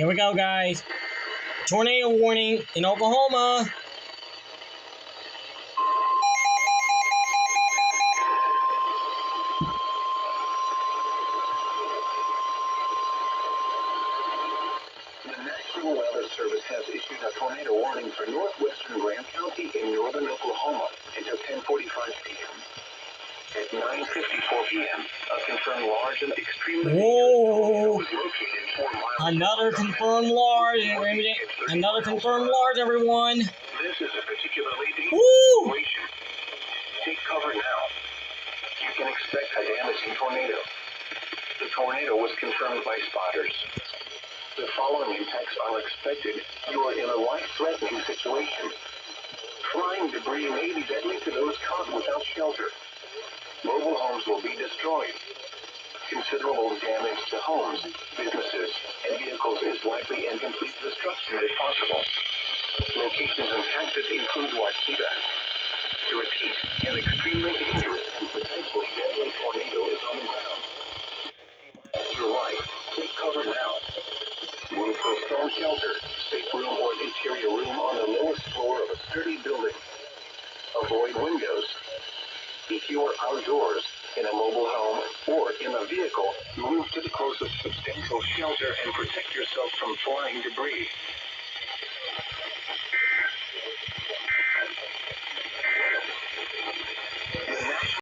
Here we go, guys. Tornado warning in Oklahoma. The National Weather Service has issued a tornado warning for Northwestern Graham County in northern Oklahoma until 10:45 p.m. At 9:54 p.m., a confirmed large and extremely Whoa! was located 4 miles. Another confirmed large. Another confirmed large, everyone. This is a particularly dangerous Woo! situation. Take cover now. You can expect a damaging tornado. The tornado was confirmed by spotters. The following impacts are expected. You are in a life-threatening situation. Flying debris may be deadly to those caught without shelter. Mobile homes will be destroyed. Considerable damage to homes, businesses, and vehicles is likely, and complete destruction is possible. Locations impacted include Wakita. To repeat, an extremely dangerous and potentially deadly tornado is on the ground. Your life, take cover now. Move for storm shelter, safe room, or interior room on the lowest floor of a sturdy building. Avoid windows. If you are outdoors, in a mobile home, or in a vehicle, move to the closest substantial shelter and protect yourself from flying debris.